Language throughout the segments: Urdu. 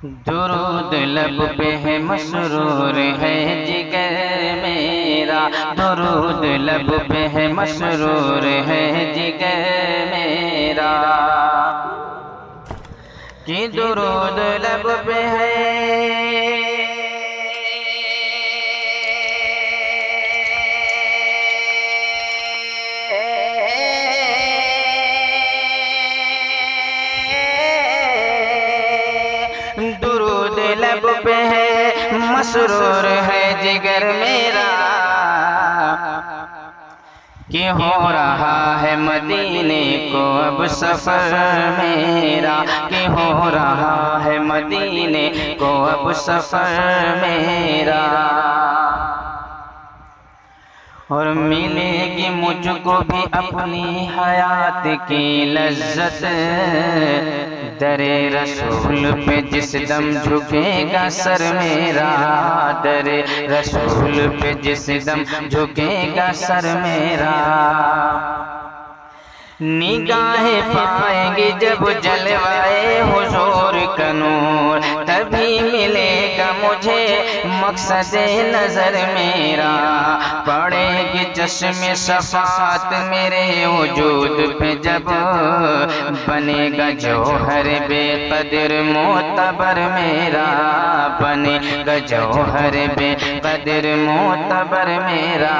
درود لب پہ ہے مسرور ہے جگر میرا، درود لب پہ ہے مسرور ہے جگر میرا، کہ درود لب پہ ہے لب پہ ہے مسرور ہے جگر میرا، کہ ہو رہا ہے مدینے کو اب سفر میرا، کہ ہو رہا ہے مدینے کو اب سفر میرا، اور ملے گی مجھ کو بھی اپنی حیات کی لذت، در رسول پہ جس دم جھکے گا سر میرا، در رسول پہ جس دم جھکے گا سر میرا، نگاہیں پائیں گی جب جلوائے حضور کا نور، تبھی ملے گا مجھے مقصد نظر میرا، پڑے گی چشم شفاعت میرے وجود پہ جب، بنے گا جوہر بے قدر معتبر میرا، بنے گا جوہر بے قدر معتبر میرا،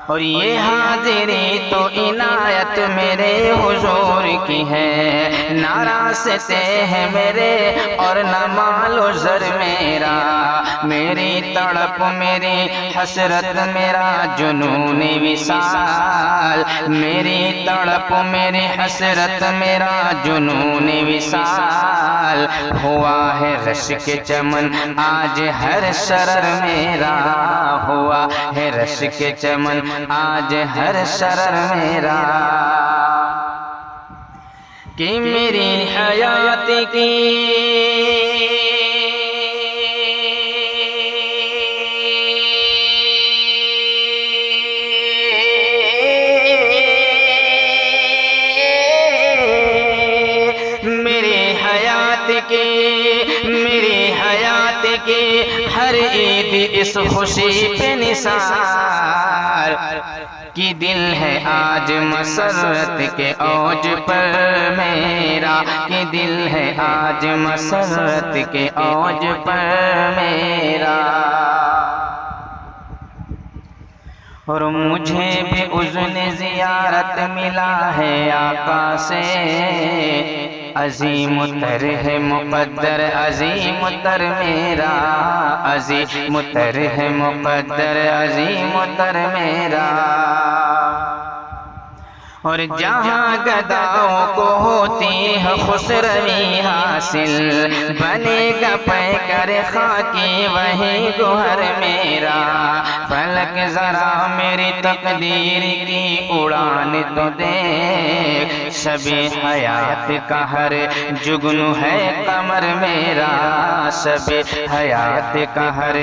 اور یہ حاضری تو عنایت میرے حضور کی ہے، نہ راستے ہیں میرے اور نہ مال و زر میرا، میری تڑپ میری حسرت میرا جنون وصال، میری تڑپ میری حسرت میرا جنون وصال، ہوا ہے رشک چمن آج ہر شرر میرا، ہوا ہے رشک چمن آج ہر شرر میرا، کہ میری حیات کی میری حیات کی ہر عید اس خوشی پہ نثار، کہ دل ہے آج مسرت کے اوج پر میرا، کہ دل ہے آج مسرت کے اوج پر میرا، اور مجھے بھی اذن زیارت ملا ہے آقا سے، عظیم تر ہے مقدر عظیم تر میرا، عظیم تر ہے مقدر عظیم تر میرا، اور جہاں گداؤں کو ہوتی ہے خسروی حاصل، بنے گا پیکر خاکی وہی گوہر میرا، فلک ذرا میری تقدیر کی اڑان تو دیکھ، شب حیات کا ہر جگنو ہے قمر میرا، شب حیات کا ہر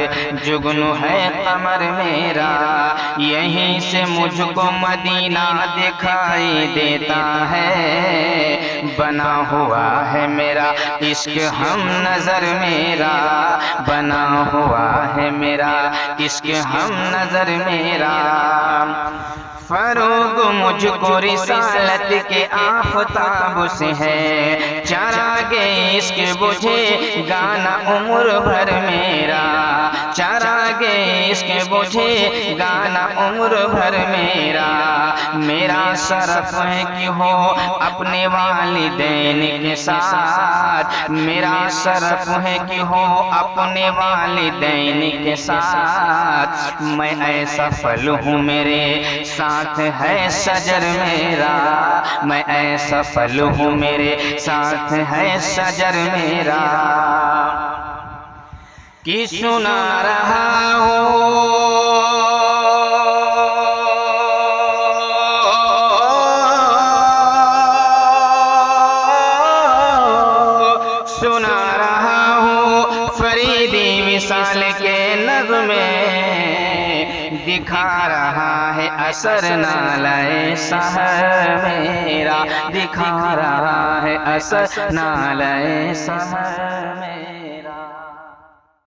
جگنو ہے قمر میرا، یہیں سے مجھ کو مدینہ دکھائی دیتا ہے، بنا ہوا ہے میرا عشق ہم نظر میرا، بنا ہوا ہے میرا عشق ہم نظر میرا، فروغ مجھ کو رسالت کے آفتاب سے ہے، چراغ عشق بجھے گانا عمر بھر میرا، چراغ عشق بجھے گانا عمر بھر میرا، میرا شرف ہے کہ ہو اپنے والدین کے ساتھ، میرا شرف ہے کہ ہو اپنے والدین کے ساتھ، میں ایسا پھل ہوں میرے ساتھ ہے شجر میرا، میں ایسا پھل ہوں میرے ساتھ ہے شجر میرا، کہ سنا رہا ہوں دکھا رہا ہے اثر نالے سحر میرا، دکھا رہا ہے اثر نالے سحر میرا۔